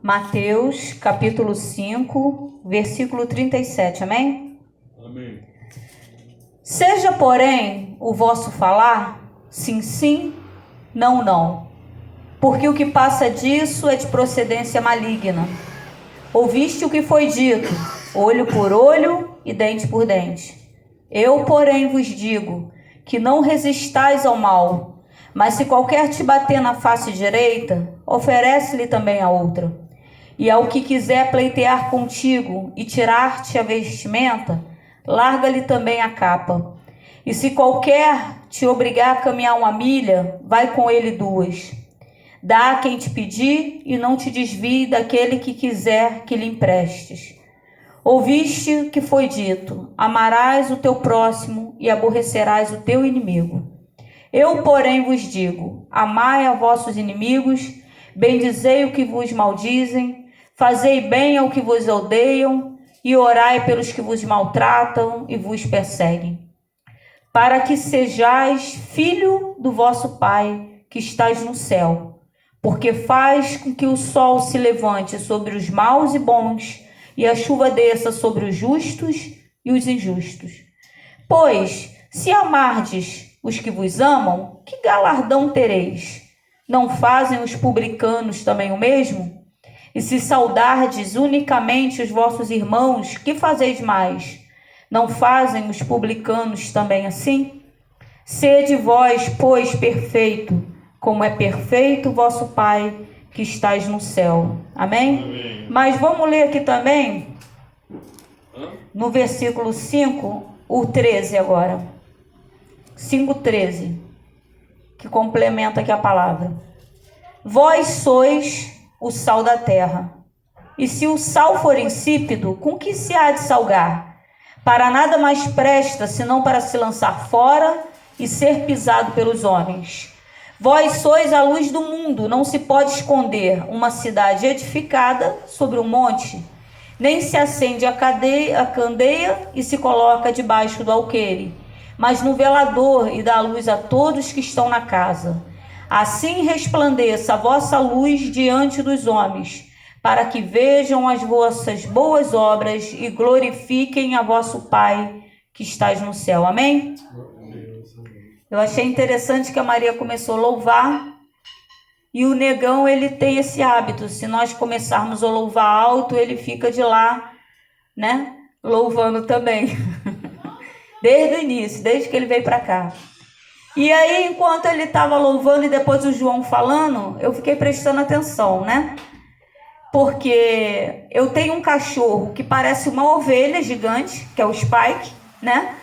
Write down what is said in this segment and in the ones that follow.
Mateus, capítulo 5, versículo 37, amém? Amém. Seja, porém, o vosso falar, sim, sim, não, não, porque o que passa disso é de procedência maligna. Ouviste o que foi dito, olho por olho e dente por dente. Eu, porém, vos digo que não resistais ao mal, mas se qualquer te bater na face direita, oferece-lhe também a outra. E ao que quiser pleitear contigo e tirar-te a vestimenta, larga-lhe também a capa. E se qualquer te obrigar a caminhar 1 milha, vai com ele 2. Dá a quem te pedir e não te desvie daquele que quiser que lhe emprestes. Ouviste que foi dito: amarás o teu próximo e aborrecerás o teu inimigo. Eu, porém, vos digo: amai a vossos inimigos, bendizei o que vos maldizem, fazei bem ao que vos odeiam e orai pelos que vos maltratam e vos perseguem, para que sejais filho do vosso Pai que estais no céu, porque faz com que o sol se levante sobre os maus e bons e a chuva desça sobre os justos e os injustos. Pois, se amardes os que vos amam, que galardão tereis? Não fazem os publicanos também o mesmo? E se saudardes unicamente os vossos irmãos, que fazeis mais? Não fazem os publicanos também assim? Sede vós, pois, perfeito, como é perfeito o vosso Pai que estais no céu. Amém? Amém. Mas vamos ler aqui também, no versículo 5, o 13 agora. 5:13, que complementa aqui a palavra. Vós sois o sal da terra. E se o sal for insípido, com que se há de salgar? Para nada mais presta, senão para se lançar fora e ser pisado pelos homens. Vós sois a luz do mundo. Não se pode esconder uma cidade edificada sobre um monte, nem se acende a candeia e se coloca debaixo do alqueire, mas no velador, e dá luz a todos que estão na casa. Assim resplandeça a vossa luz diante dos homens, para que vejam as vossas boas obras e glorifiquem a vosso Pai que estais no céu. Amém? Eu achei interessante que a Maria começou a louvar, e o negão, ele tem esse hábito. Se nós começarmos a louvar alto, ele fica de lá, né, louvando também. Desde o início, desde que ele veio para cá. E aí, enquanto ele estava louvando e depois o João falando, eu fiquei prestando atenção, né? Porque eu tenho um cachorro que parece uma ovelha gigante, que é o Spike, né?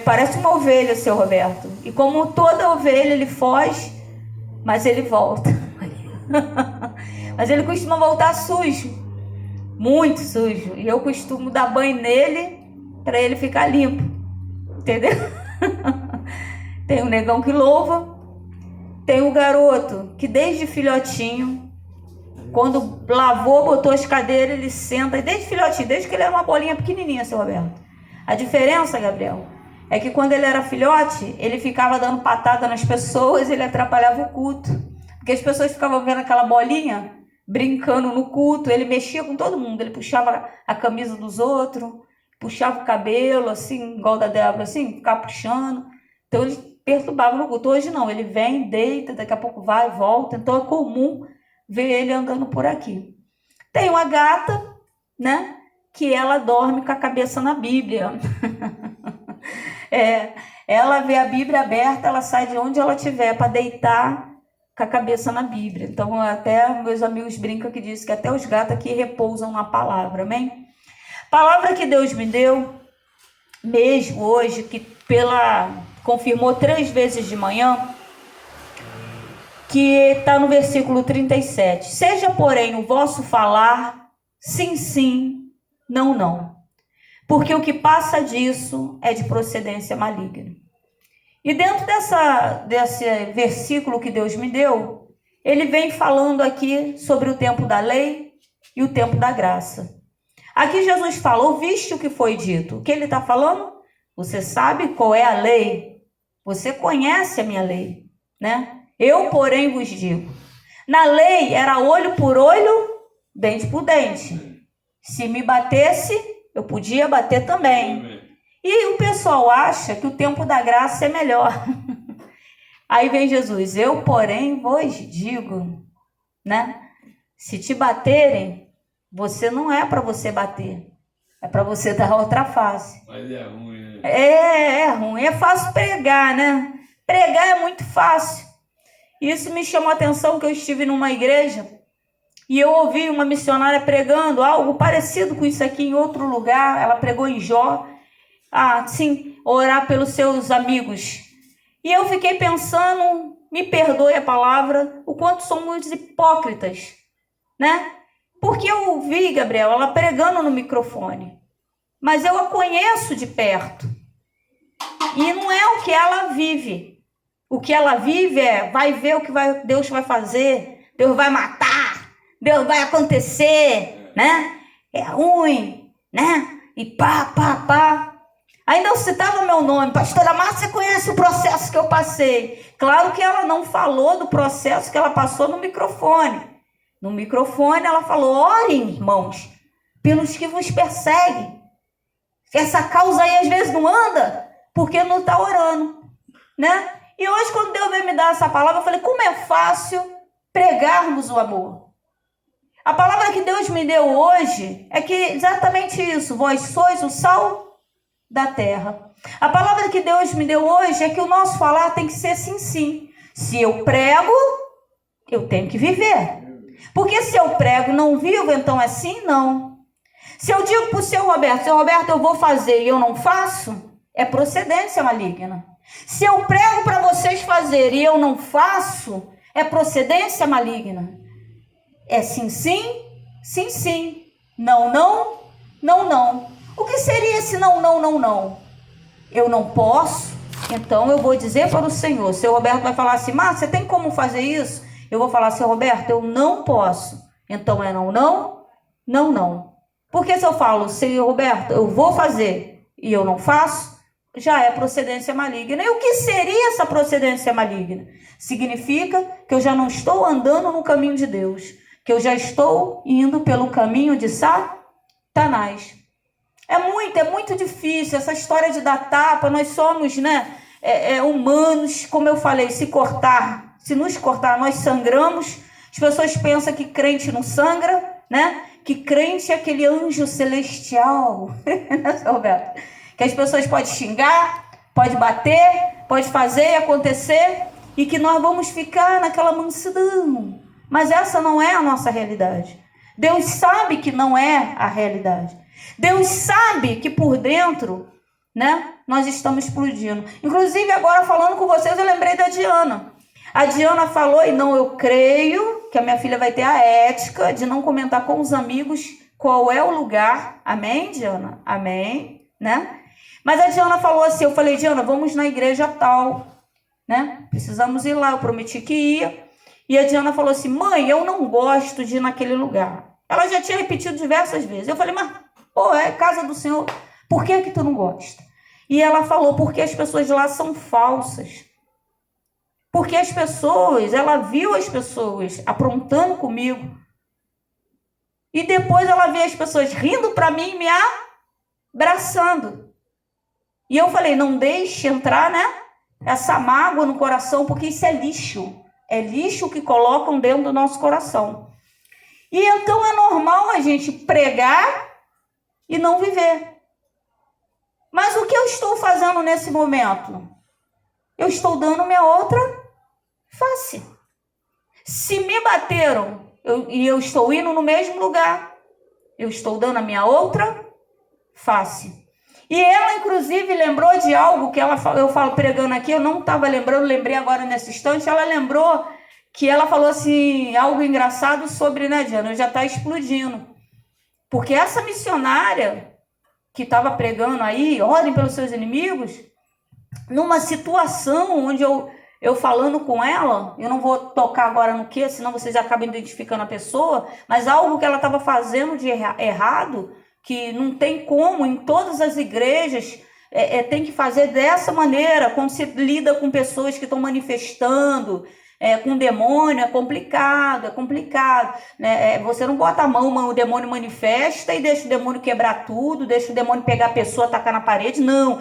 Parece uma ovelha, seu Roberto. E como toda ovelha, ele foge, mas ele volta. Mas ele costuma voltar sujo, muito sujo. E eu costumo dar banho nele para ele ficar limpo, entendeu? Tem o negão que louva, tem o garoto que desde filhotinho, quando lavou, botou as cadeiras, ele senta, e desde filhotinho, desde que ele era uma bolinha pequenininha, seu Roberto. A diferença, Gabriel, é que quando ele era filhote, ele ficava dando patada nas pessoas, ele atrapalhava o culto, porque as pessoas ficavam vendo aquela bolinha brincando no culto. Ele mexia com todo mundo, ele puxava a camisa dos outros, puxava o cabelo, assim, igual da Débora, assim, ficava puxando. Então ele perturbava no culto. Hoje não, ele vem, deita, daqui a pouco vai, volta. Então é comum ver ele andando por aqui. Tem uma gata, né, que ela dorme com a cabeça na Bíblia. Ela vê a Bíblia aberta, ela sai de onde ela estiver para deitar com a cabeça na Bíblia. Então até meus amigos brincam que dizem que até os gatos aqui repousam na palavra, amém? Palavra que Deus me deu mesmo hoje, que confirmou 3 vezes de manhã, que está no versículo 37. Seja, porém, o vosso falar, sim, sim, não, não, porque o que passa disso é de procedência maligna. E dentro desse versículo que Deus me deu, ele vem falando aqui sobre o tempo da lei e o tempo da graça. Aqui Jesus fala: ouviste o que foi dito. O que ele está falando? Você sabe qual é a lei? Você conhece a minha lei, né? Eu, porém, vos digo. Na lei era olho por olho dente por dente. Se me batesse, eu podia bater também. E o pessoal acha que o tempo da graça é melhor. Aí vem Jesus, eu, porém, vos digo, né? Se te baterem, você não é para você bater. É para você dar outra face. Mas é ruim, né? É ruim. É fácil pregar, né? Pregar é muito fácil. Isso me chamou a atenção que eu estive numa igreja e eu ouvi uma missionária pregando algo parecido com isso aqui em outro lugar. Ela pregou em Jó. Sim, orar pelos seus amigos. E eu fiquei pensando, me perdoe a palavra, o quanto somos hipócritas, né? Porque eu ouvi, Gabriel, ela pregando no microfone, mas eu a conheço de perto. E não é o que ela vive. O que ela vive vai ver o que Deus vai fazer, Deus vai matar, Deus vai acontecer, né? É ruim, né? E pá. Ainda eu citava meu nome, pastora Márcia conhece o processo que eu passei. Claro que ela não falou do processo que ela passou no microfone. No microfone ela falou, orem, irmãos, pelos que vos perseguem. Essa causa aí às vezes não anda, porque não está orando, né? E hoje quando Deus veio me dar essa palavra, eu falei, como é fácil pregarmos o amor. A palavra que Deus me deu hoje é que exatamente isso, vós sois o sal da terra. A palavra que Deus me deu hoje é que o nosso falar tem que ser sim. Se eu prego, eu tenho que viver. Porque se eu prego e não vivo, então é sim, não. Se eu digo para o seu Roberto, eu vou fazer e eu não faço, é procedência maligna. Se eu prego para vocês fazerem e eu não faço, é procedência maligna. É sim. Não. O que seria esse não? Eu não posso, então eu vou dizer para o Senhor. O seu Roberto vai falar assim, Márcia, tem como fazer isso? Eu vou falar, seu Roberto, eu não posso. Então é não. Porque se eu falo, senhor Roberto, eu vou fazer e eu não faço, já é procedência maligna. E o que seria essa procedência maligna? Significa que eu já não estou andando no caminho de Deus, que eu já estou indo pelo caminho de Satanás. É muito difícil essa história de dar tapa. Nós somos, né, humanos, como eu falei, se nos cortar, nós sangramos. As pessoas pensam que crente não sangra, né? Que crente é aquele anjo celestial, né, Roberto? Que as pessoas podem xingar, pode bater, pode fazer e acontecer, e que nós vamos ficar naquela mansidão. Mas essa não é a nossa realidade. Deus sabe que não é a realidade. Deus sabe que por dentro, né, nós estamos explodindo. Inclusive, agora falando com vocês, eu lembrei da Diana. A Diana falou, e não, eu creio que a minha filha vai ter a ética de não comentar com os amigos qual é o lugar. Amém, Diana? Amém, né? Mas a Diana falou assim, eu falei, Diana, vamos na igreja tal, né? Precisamos ir lá, eu prometi que ia. E a Diana falou assim, mãe, eu não gosto de ir naquele lugar. Ela já tinha repetido diversas vezes. Eu falei, mas, é casa do Senhor, por que tu não gosta? E ela falou, porque as pessoas de lá são falsas. Porque ela viu as pessoas aprontando comigo. E depois ela vê as pessoas rindo para mim e me abraçando. E eu falei, não deixe entrar, né, essa mágoa no coração, porque isso é lixo. É lixo que colocam dentro do nosso coração. E então é normal a gente pregar e não viver. Mas o que eu estou fazendo nesse momento? Eu estou dando minha outra face. Se me bateram e eu estou indo no mesmo lugar, eu estou dando a minha outra face. E ela, inclusive, lembrou de algo que eu falo pregando aqui, eu não estava lembrando, lembrei agora nesse instante, ela lembrou que ela falou assim, algo engraçado sobre, né, Diana, eu já está explodindo. Porque essa missionária que estava pregando aí, orem pelos seus inimigos, numa situação onde eu falando com ela, eu não vou tocar agora no que, senão vocês acabam identificando a pessoa, mas algo que ela estava fazendo de errado, que não tem como, em todas as igrejas, tem que fazer dessa maneira, quando se lida com pessoas que estão manifestando, com demônio é complicado, né? Você não bota a mão, o demônio manifesta e deixa o demônio quebrar tudo, deixa o demônio pegar a pessoa, tacar na parede. Não,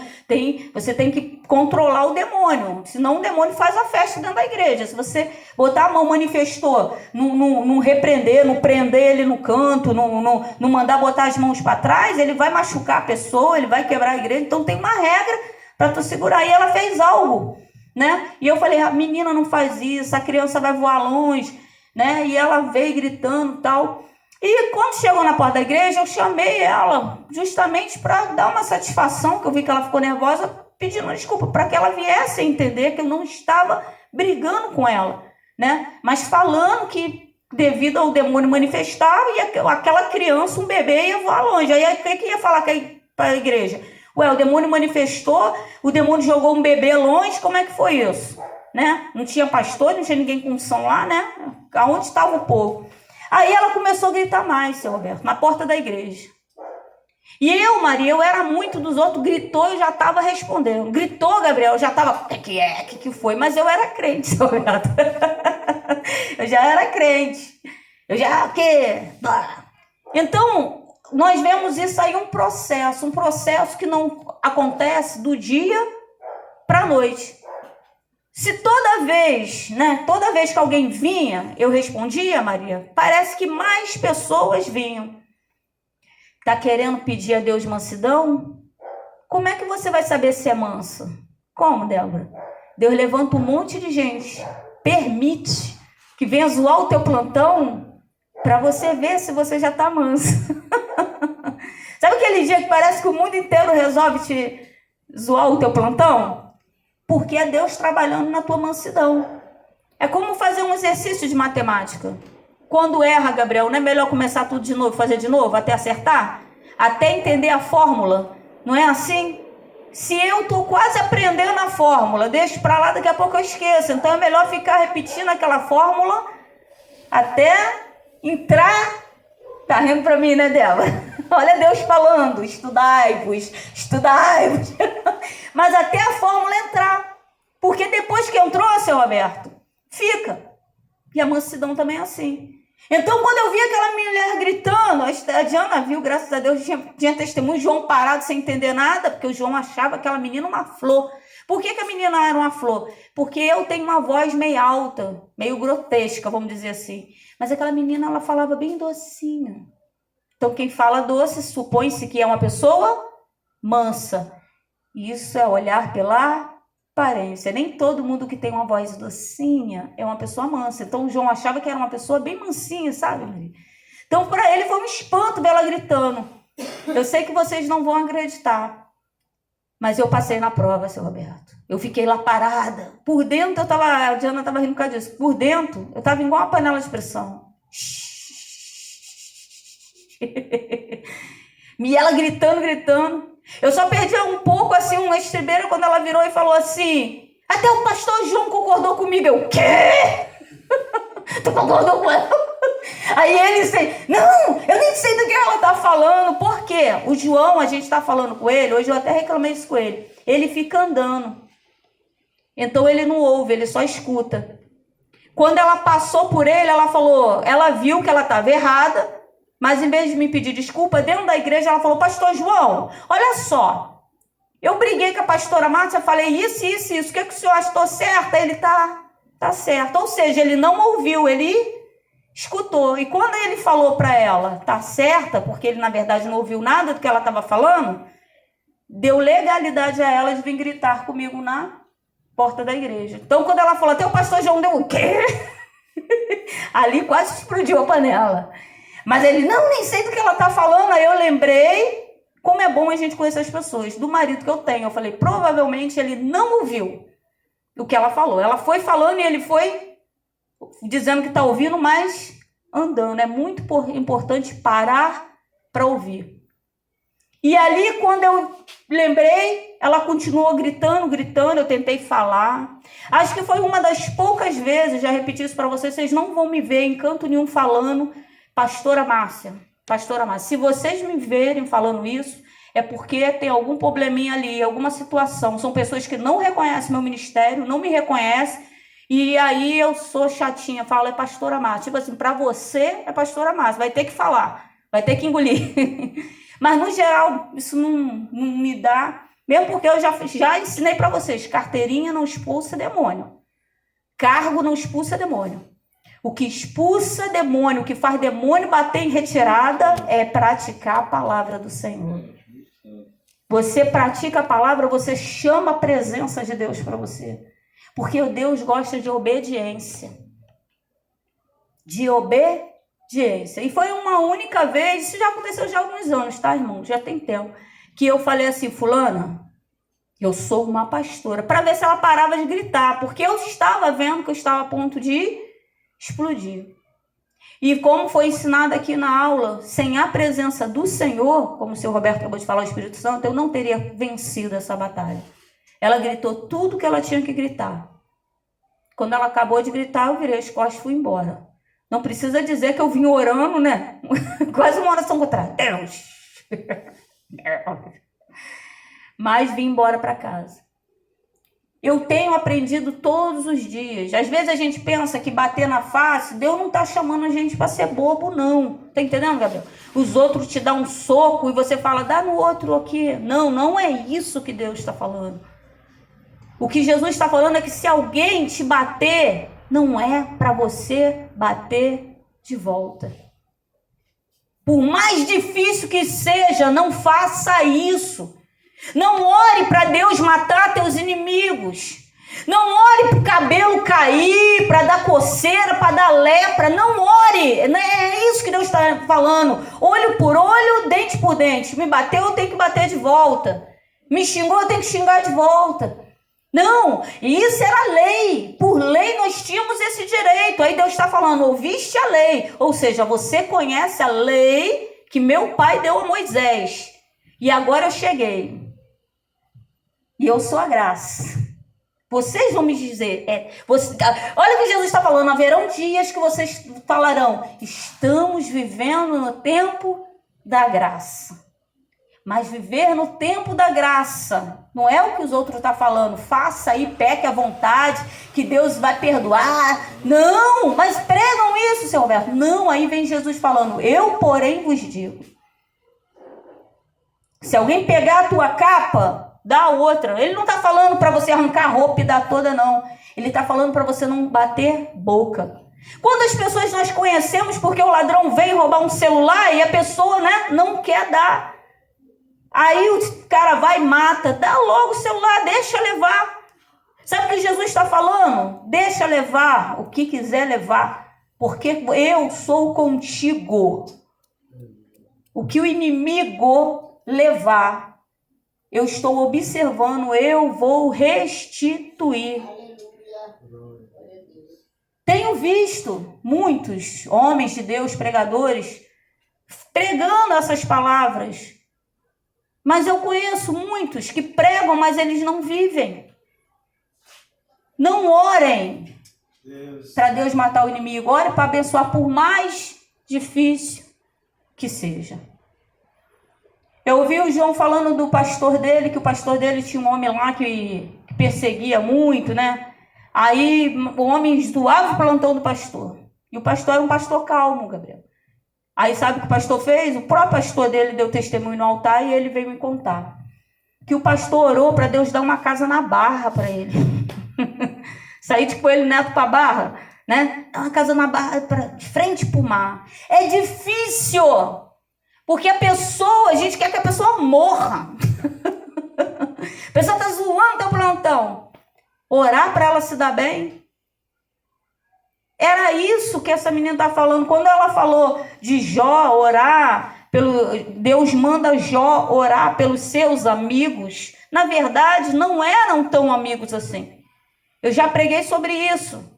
você tem que controlar o demônio, senão o demônio faz a festa dentro da igreja. Se você botar a mão, manifestou, não repreender, não prender ele no canto, não mandar botar as mãos para trás, ele vai machucar a pessoa, ele vai quebrar a igreja. Então tem uma regra para tu segurar. E ela fez algo, né? E eu falei, a menina não faz isso, a criança vai voar longe, né? E ela veio gritando e tal. E quando chegou na porta da igreja, eu chamei ela justamente para dar uma satisfação, que eu vi que ela ficou nervosa, pedindo desculpa, para que ela viesse a entender que eu não estava brigando com ela, né? Mas falando que devido ao demônio manifestar, e aquela criança, um bebê, ia voar longe. Aí o que ia falar para a igreja? Ué, o demônio manifestou, o demônio jogou um bebê longe, como é que foi isso? Né? Não tinha pastor, não tinha ninguém com unção lá, né? Aonde estava o povo? Aí ela começou a gritar mais, seu Roberto, na porta da igreja. E eu, Maria, eu era muito dos outros, gritou, eu já estava respondendo. Gritou, Gabriel, eu já estava, o que foi? Mas eu era crente, seu Roberto. Eu já era crente. Eu já, o quê? Então, nós vemos isso aí, um processo que não acontece do dia para a noite. Se toda vez que alguém vinha, eu respondia, Maria, parece que mais pessoas vinham. Está querendo pedir a Deus mansidão? Como é que você vai saber se é mansa? Como, Débora? Deus levanta um monte de gente, permite que venha zoar o teu plantão para você ver se você já está mansa. Sabe aquele dia que parece que o mundo inteiro resolve te zoar o teu plantão? Porque é Deus trabalhando na tua mansidão. É como fazer um exercício de matemática. Quando erra, Gabriel, não é melhor começar tudo de novo, fazer de novo, até acertar? Até entender a fórmula. Não é assim? Se eu estou quase aprendendo a fórmula, deixo para lá, daqui a pouco eu esqueço. Então é melhor ficar repetindo aquela fórmula até entrar. Tá rindo para mim, né, Débora? Olha Deus falando, estudai-vos. Mas até a fórmula entrar. Porque depois que entrou, seu Roberto, fica. E a mansidão também é assim. Então, quando eu vi aquela mulher gritando, a Diana viu, graças a Deus, tinha testemunho, João parado sem entender nada, porque o João achava aquela menina uma flor. Por que a menina era uma flor? Porque eu tenho uma voz meio alta, meio grotesca, vamos dizer assim. Mas aquela menina, ela falava bem docinho. Então, quem fala doce, supõe-se que é uma pessoa mansa. Isso é olhar pela aparência. Nem todo mundo que tem uma voz docinha é uma pessoa mansa. Então, o João achava que era uma pessoa bem mansinha, sabe, Maria? Então, para ele foi um espanto ver ela gritando. Eu sei que vocês não vão acreditar, mas eu passei na prova, seu Roberto. Eu fiquei lá parada. Por dentro, a Diana estava rindo por causa disso. Por dentro, eu estava igual uma panela de pressão. E ela gritando. Eu só perdi um pouco, assim, uma estribeira quando ela virou e falou assim, até o pastor João concordou comigo. Eu, quê? Tu concordou com ela? Aí ele disse, não, eu nem sei do que ela tá falando. Por quê? O João, a gente tá falando com ele, hoje eu até reclamei isso com ele. Ele fica andando. Então ele não ouve, ele só escuta. Quando ela passou por ele, ela falou, ela viu que ela estava errada, mas em vez de me pedir desculpa, dentro da igreja ela falou, pastor João, olha só, eu briguei com a pastora Márcia, falei isso, o que o senhor acha? Estou certa? Ele tá certo. Ou seja, ele não ouviu, ele escutou. E quando ele falou para ela, tá certa, porque ele na verdade não ouviu nada do que ela estava falando, deu legalidade a ela de vir gritar comigo na porta da igreja. Então quando ela falou, até o pastor João deu o quê? Ali quase explodiu a panela. Mas ele, não, nem sei do que ela está falando. Aí eu lembrei, como é bom a gente conhecer as pessoas, do marido que eu tenho. Eu falei, provavelmente ele não ouviu o que ela falou. Ela foi falando e ele foi dizendo que está ouvindo, mas andando. É muito importante parar para ouvir. E ali, quando eu lembrei, ela continuou gritando. Eu tentei falar. Acho que foi uma das poucas vezes, já repeti isso para vocês não vão me ver em canto nenhum falando pastora Márcia. Se vocês me verem falando isso, é porque tem algum probleminha ali, alguma situação. São pessoas que não reconhecem meu ministério, não me reconhecem, E aí eu sou chatinha, falo, é pastora Márcia. Tipo assim, para você é pastora Márcia, vai ter que falar, vai ter que engolir. Mas no geral, isso não me dá, mesmo porque eu já ensinei para vocês, carteirinha não expulsa demônio. Cargo não expulsa demônio. O que expulsa demônio, o que faz demônio bater em retirada é praticar a palavra do Senhor. Você pratica a palavra, você chama a presença de Deus para você. Porque Deus gosta de obediência. De obediência. E foi uma única vez, isso já aconteceu já há alguns anos, tá, irmão? Já tem tempo. Que eu falei assim, fulana, eu sou uma pastora. Para ver se ela parava de gritar. Porque eu estava vendo que eu estava a ponto de explodir. E como foi ensinado aqui na aula, sem a presença do Senhor, como o senhor Roberto acabou de falar, o Espírito Santo, eu não teria vencido essa batalha. Ela gritou tudo que ela tinha que gritar. Quando ela acabou de gritar, eu virei as costas e fui embora. Não precisa dizer que eu vim orando, né? Quase uma oração contrária. Deus! Mas vim embora para casa. Eu tenho aprendido todos os dias. Às vezes a gente pensa que bater na face, Deus não está chamando a gente para ser bobo, não. Tá entendendo, Gabriel? Os outros te dão um soco e você fala, dá no outro aqui. Não, não é isso que Deus está falando. O que Jesus está falando é que se alguém te bater, não é para você bater de volta. Por mais difícil que seja, não faça isso. Não ore para Deus matar teus inimigos. Não ore para o cabelo cair, para dar coceira, para dar lepra. Não ore. É isso que Deus está falando. Olho por olho, dente por dente. Me bateu, eu tenho que bater de volta. Me xingou, eu tenho que xingar de volta. Não, isso era lei. Por lei nós tínhamos esse direito. Aí Deus está falando, ouviste a lei. Ou seja, você conhece a lei que meu pai deu a Moisés. E agora eu cheguei. E eu sou a graça. Vocês vão me dizer, olha o que Jesus está falando, haverão dias que vocês falarão, estamos vivendo no tempo da graça. Mas viver no tempo da graça, não é o que os outros estão falando, faça aí, peque à vontade, que Deus vai perdoar. Não, mas pregam isso, seu Roberto. Não, aí vem Jesus falando, eu porém vos digo. Se alguém pegar a tua capa, dá a outra. Ele não está falando para você arrancar a roupa e dar toda, não. Ele está falando para você não bater boca. Quando as pessoas nós conhecemos porque o ladrão vem roubar um celular e a pessoa, não quer dar. Aí o cara vai e mata. Dá logo o celular, deixa levar. Sabe o que Jesus está falando? Deixa levar o que quiser levar. Porque eu sou contigo. O que o inimigo levar, eu estou observando, eu vou restituir. Tenho visto muitos homens de Deus, pregadores, pregando essas palavras. Mas eu conheço muitos que pregam, mas eles não vivem. Não orem para Deus matar o inimigo. Ore para abençoar, por mais difícil que seja. Eu ouvi o João falando do pastor dele, que o pastor dele tinha um homem lá que perseguia muito, né? Aí o homem zoava o plantão do pastor. E o pastor era um pastor calmo, Gabriel. Aí sabe o que o pastor fez? O próprio pastor dele deu testemunho no altar e ele veio me contar. Que o pastor orou para Deus dar uma casa na Barra para ele. Sair tipo ele neto para Barra, né? Dar uma casa na Barra, de frente para o mar. É difícil. Porque a gente quer que a pessoa morra. A pessoa está zoando teu plantão. Orar para ela se dar bem. Era isso que essa menina está falando. Quando ela falou de Jó orar, Deus manda Jó orar pelos seus amigos. Na verdade, não eram tão amigos assim. Eu já preguei sobre isso.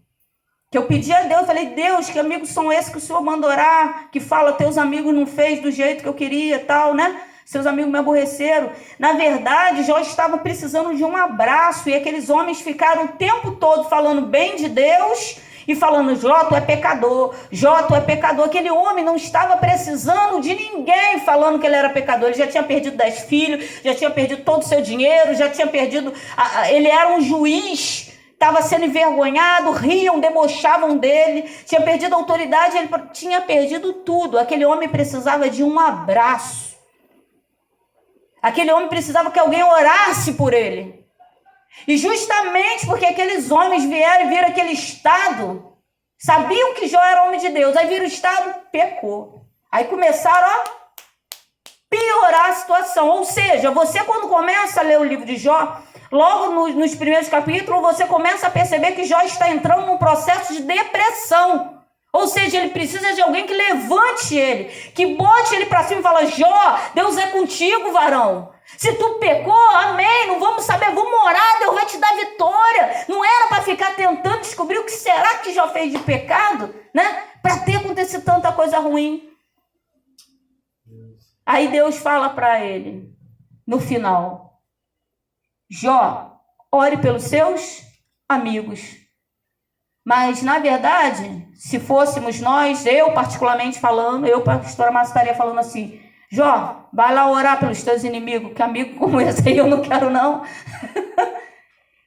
Que eu pedi a Deus, falei, Deus, que amigos são esses que o Senhor manda orar? Que fala, teus amigos não fez do jeito que eu queria, tal, né? Seus amigos me aborreceram. Na verdade, Jó estava precisando de um abraço. E aqueles homens ficaram o tempo todo falando bem de Deus e falando, Jó, tu é pecador. Jó, tu é pecador. Aquele homem não estava precisando de ninguém falando que ele era pecador. Ele já tinha perdido 10 filhos, já tinha perdido todo o seu dinheiro, já tinha perdido... Ele era um juiz, estava sendo envergonhado, riam, debochavam dele, tinha perdido a autoridade, ele tinha perdido tudo. Aquele homem precisava de um abraço. Aquele homem precisava que alguém orasse por ele. E justamente porque aqueles homens vieram e viram aquele estado, sabiam que Jó era homem de Deus, aí viram o estado, pecou. Aí começaram a piorar a situação. Ou seja, você quando começa a ler o livro de Jó, logo nos primeiros capítulos, você começa a perceber que Jó está entrando num processo de depressão. Ou seja, ele precisa de alguém que levante ele, que bote ele para cima e fala: Jó, Deus é contigo, varão. Se tu pecou, amém, não vamos saber, vamos orar, Deus vai te dar vitória. Não era para ficar tentando descobrir o que será que Jó fez de pecado, né? Para ter acontecido tanta coisa ruim. Aí Deus fala para ele, no final: Jó, ore pelos seus amigos. Mas, na verdade, se fôssemos nós, eu particularmente falando, eu, pastora Márcia, estaria falando assim: Jó, vai lá orar pelos teus inimigos, que amigo como esse aí eu não quero não.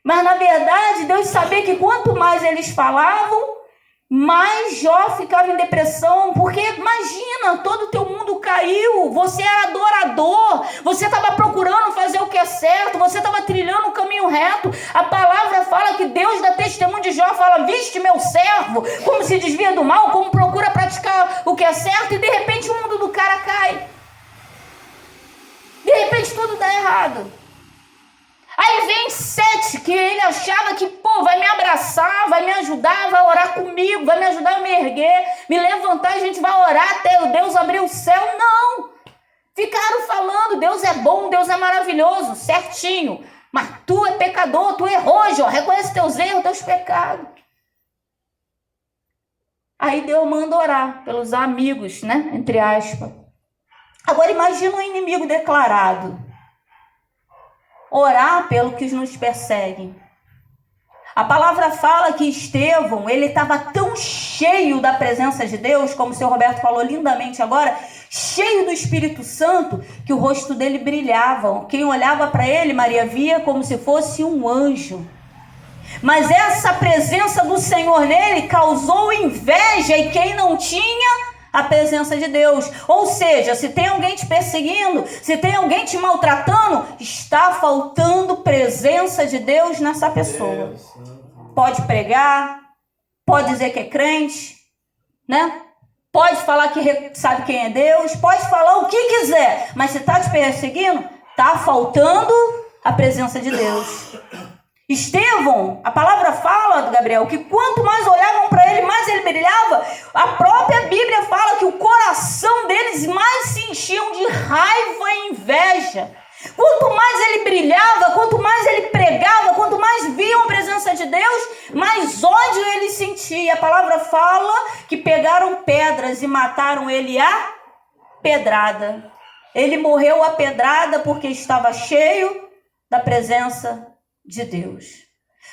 Mas, na verdade, Deus sabia que quanto mais eles falavam, mais Jó ficava em depressão, porque imagina, todo o teu mundo caiu, você era adorador, você estava procurando fazer o que é certo, você estava trilhando o caminho reto. A palavra fala que Deus dá testemunho de Jó, fala: viste meu servo, como se desvia do mal, como procura praticar o que é certo, e de repente o mundo do cara cai. De repente tudo dá errado. Aí vem Sete, que ele achava que, vai me abraçar, vai me ajudar, vai orar comigo, vai me ajudar a me erguer, me levantar, a gente vai orar até Deus abrir o céu. Não! Ficaram falando: Deus é bom, Deus é maravilhoso, certinho. Mas tu é pecador, tu errou, Jó, reconhece teus erros, teus pecados. Aí Deus manda orar pelos amigos, né? Entre aspas. Agora imagina um inimigo declarado. Orar pelo que nos perseguem. A palavra fala que Estevão, ele estava tão cheio da presença de Deus, como o seu Roberto falou lindamente agora, cheio do Espírito Santo, que o rosto dele brilhava. Quem olhava para ele, Maria, via como se fosse um anjo. Mas essa presença do Senhor nele causou inveja em quem não tinha a presença de Deus. Ou seja, se tem alguém te perseguindo, se tem alguém te maltratando, está faltando presença de Deus nessa pessoa. Pode pregar, pode dizer que é crente, né? Pode falar que sabe quem é Deus, pode falar o que quiser, mas se está te perseguindo, está faltando a presença de Deus. Estevão, a palavra fala, Gabriel, que quanto mais olhavam para ele, mais ele brilhava. A própria Bíblia fala que o coração deles mais se enchiam de raiva e inveja. Quanto mais ele brilhava, quanto mais ele pregava, quanto mais viam a presença de Deus, mais ódio ele sentia. A palavra fala que pegaram pedras e mataram ele a pedrada. Ele morreu a pedrada porque estava cheio da presença de Deus.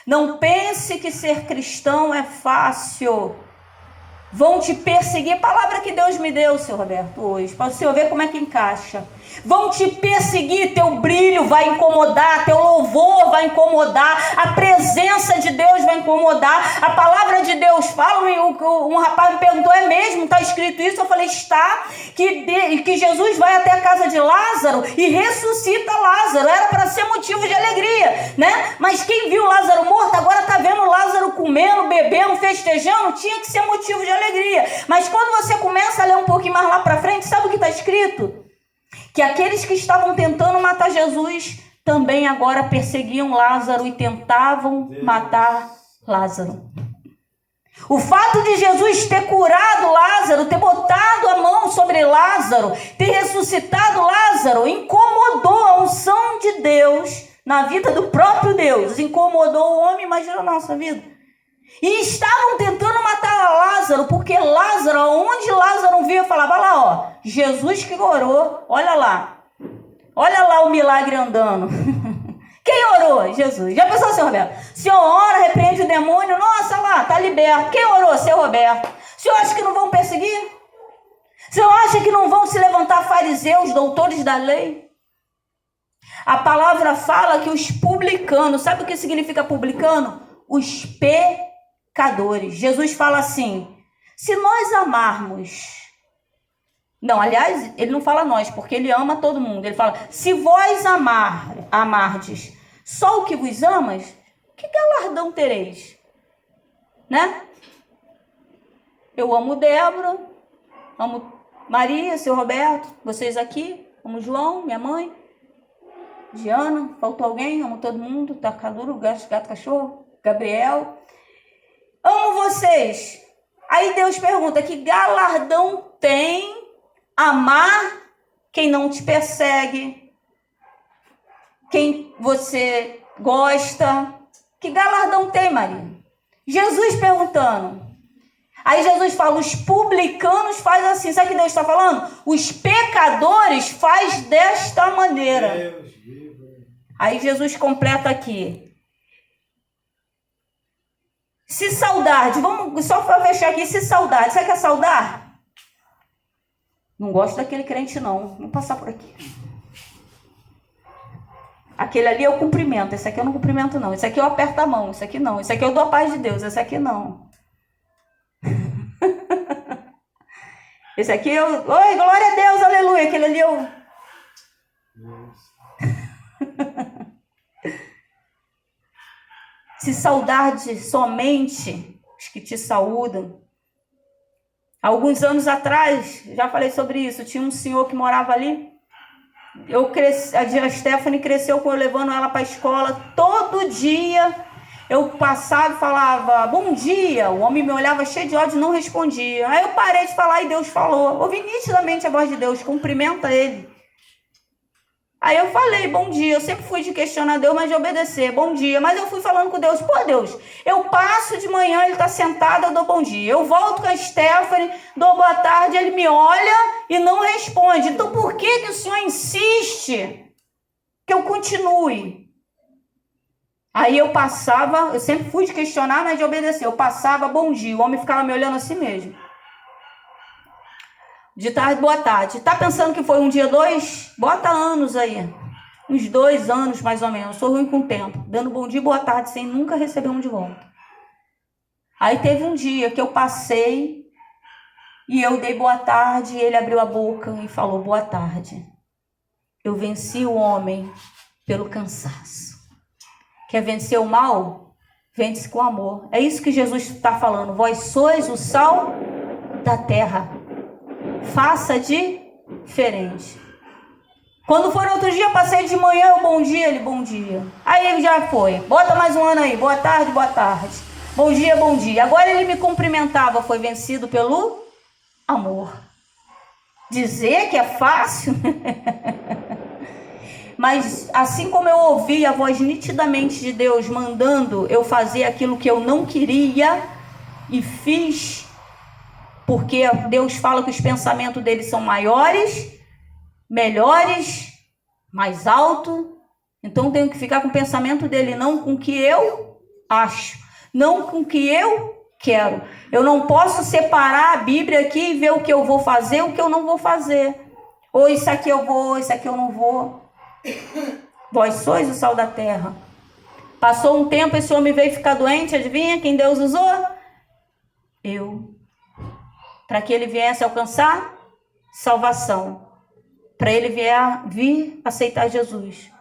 Não pense que ser cristão é fácil. Vão te perseguir. Palavra que Deus me deu, seu Roberto, hoje, para o senhor ver como é que encaixa. Vão te perseguir, teu brilho vai incomodar, teu louvor vai incomodar, a presença de Deus vai incomodar. A palavra de Deus fala, um rapaz me perguntou: é mesmo? Está escrito isso? Eu falei: está, que Jesus vai até a casa de Lázaro e ressuscita Lázaro. Era para ser motivo de alegria, né? Mas quem viu Lázaro morto, agora está vendo Lázaro comendo, bebendo, festejando, tinha que ser motivo de alegria. Mas quando você começa a ler um pouquinho mais lá para frente, sabe o que está escrito? Que aqueles que estavam tentando matar Jesus também agora perseguiam Lázaro e tentavam matar Lázaro. O fato de Jesus ter curado Lázaro, ter botado a mão sobre Lázaro, ter ressuscitado Lázaro, incomodou a unção de Deus na vida do próprio Deus. Incomodou o homem, imagina a nossa vida. E estavam tentando matar Lázaro, porque Lázaro, onde Lázaro via, falava: lá, ó, Jesus que orou, olha lá o milagre andando. Quem orou? Jesus. Já pensou, seu Roberto? O senhor ora, repreende o demônio, nossa, lá, tá liberto. Quem orou? Seu Roberto. O senhor acha que não vão perseguir? O senhor acha que não vão se levantar fariseus, doutores da lei? A palavra fala que os publicanos, sabe o que significa publicano? os pecadores. Jesus fala assim, se nós amarmos... Não, aliás, ele não fala nós, porque ele ama todo mundo. Ele fala, se vós amardes só o que vos amas, que galardão tereis? Né? Eu amo Débora, amo Maria, seu Roberto, vocês aqui, amo João, minha mãe, Diana, faltou alguém? Amo todo mundo, Tacaduro, gato, cachorro, Gabriel. Amo vocês. Aí Deus pergunta, que galardão tem amar quem não te persegue, quem você gosta? Que galardão tem, Maria? Jesus perguntando. Aí Jesus fala, os publicanos fazem assim. Sabe o que Deus está falando? Os pecadores fazem desta maneira. Aí Jesus completa aqui. Se saudade, vamos só para fechar aqui, se saudade. Sabe o que é saudar? Não gosto daquele crente não, vamos passar por aqui. Aquele ali eu cumprimento, esse aqui eu não cumprimento não. Esse aqui eu aperto a mão, esse aqui não. Esse aqui eu dou a paz de Deus, esse aqui não. Esse aqui eu... Oi, glória a Deus, aleluia. Aquele ali eu... Se saudade somente os que te saúdam. Alguns anos atrás, já falei sobre isso, tinha um senhor que morava ali. A Stephanie cresceu levando ela para a escola. Todo dia eu passava e falava, bom dia. O homem me olhava cheio de ódio e não respondia. Aí eu parei de falar e Deus falou. Ouvi nitidamente a voz de Deus, cumprimenta ele. Aí eu falei, bom dia. Eu sempre fui de questionar Deus, mas de obedecer. Bom dia. Mas eu fui falando com Deus. Pô, Deus, eu passo de manhã, ele está sentado, eu dou bom dia. Eu volto com a Stephanie, dou boa tarde, ele me olha e não responde. Então por que o Senhor insiste que eu continue? Aí eu passava, eu sempre fui de questionar, mas de obedecer. Eu passava, bom dia. O homem ficava me olhando assim mesmo. De tarde, boa tarde. Tá pensando que foi um dia, dois? Bota anos aí. Uns 2 anos, mais ou menos. Sou ruim com o tempo. Dando bom dia, boa tarde, sem nunca receber um de volta. Aí teve um dia que eu passei e eu dei boa tarde e ele abriu a boca e falou boa tarde. Eu venci o homem pelo cansaço. Quer vencer o mal? Vence com amor. É isso que Jesus está falando. Vós sois o sal da terra. Faça diferente. Quando for outro dia, passei de manhã, eu bom dia, ele bom dia. Aí ele já foi. Bota mais um ano aí. Boa tarde, boa tarde. Bom dia, bom dia. Agora ele me cumprimentava. Foi vencido pelo amor. Dizer que é fácil. Mas assim como eu ouvi a voz nitidamente de Deus mandando eu fazer aquilo que eu não queria e fiz, porque Deus fala que os pensamentos dele são maiores, melhores, mais alto. Então eu tenho que ficar com o pensamento dele, não com o que eu acho, não com o que eu quero. Eu não posso separar a Bíblia aqui e ver o que eu vou fazer, o que eu não vou fazer. Ou isso aqui eu vou, isso aqui eu não vou. Vós sois o sal da terra. Passou um tempo, esse homem veio ficar doente, adivinha quem Deus usou? Eu. Para que ele viesse alcançar salvação. Para ele vir aceitar Jesus.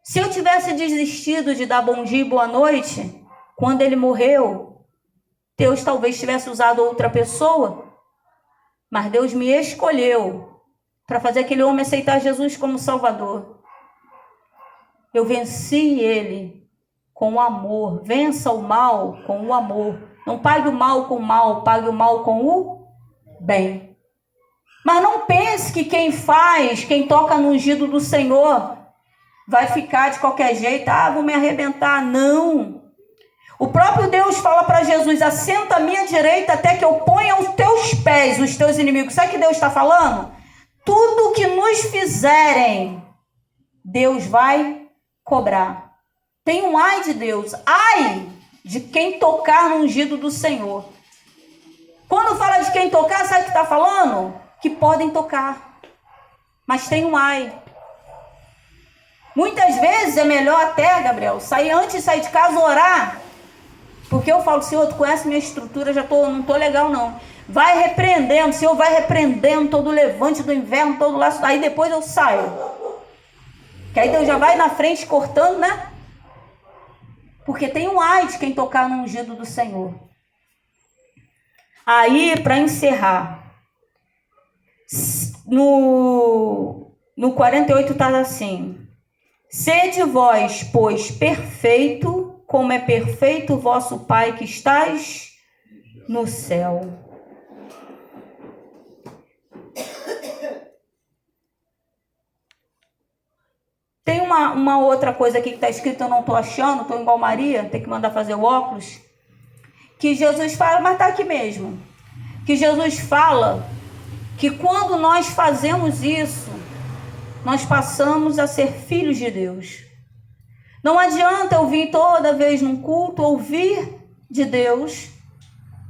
Se eu tivesse desistido de dar bom dia e boa noite, quando ele morreu, Deus talvez tivesse usado outra pessoa, mas Deus me escolheu para fazer aquele homem aceitar Jesus como Salvador. Eu venci ele com o amor. Vença o mal com o amor. Não pague o mal com o mal, pague o mal com o bem. Mas não pense que quem toca no ungido do Senhor vai ficar de qualquer jeito. Vou me arrebentar. Não. O próprio Deus fala para Jesus, assenta à minha direita até que eu ponha os teus pés, os teus inimigos. Sabe o que Deus está falando? Tudo que nos fizerem, Deus vai cobrar. Tem um ai de Deus. Ai de quem tocar no ungido do Senhor. Quando fala de quem tocar, sabe o que está falando? Que podem tocar. Mas tem um ai. Muitas vezes é melhor até, Gabriel, antes de sair de casa, orar Porque eu falo, Senhor, tu conhece minha estrutura, não tô legal não. Vai repreendendo, Senhor, vai repreendendo todo o levante do inverno, todo o laço. Aí depois eu saio. Que aí Deus já vai na frente cortando, né? Porque tem um ai de quem tocar no ungido do Senhor. Aí, para encerrar, no 48 está assim: sede vós, pois, perfeito, como é perfeito o vosso Pai que estás no céu. Tem uma outra coisa aqui que está escrito, eu não estou achando, estou igual Maria, tem que mandar fazer o óculos. Que Jesus fala, mas está aqui mesmo. Que Jesus fala que quando nós fazemos isso, nós passamos a ser filhos de Deus. Não adianta eu vir toda vez num culto, ouvir de Deus,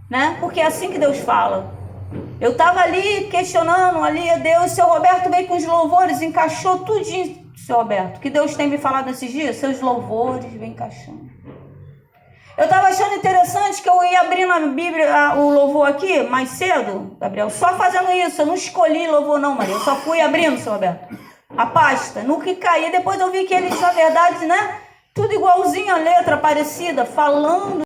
né? Porque é assim que Deus fala. Eu estava ali questionando ali a Deus, seu Roberto veio com os louvores, encaixou tudinho. Seu Roberto, que Deus tem me falado esses dias? Seus louvores vem encaixando. Eu estava achando interessante que eu ia abrindo a Bíblia, o louvor aqui, mais cedo, Gabriel, só fazendo isso. Eu não escolhi louvor não, Maria, eu só fui abrindo, seu Roberto, a pasta. No que caía, depois eu vi que eles, na verdade, né, tudo igualzinho, a letra parecida, falando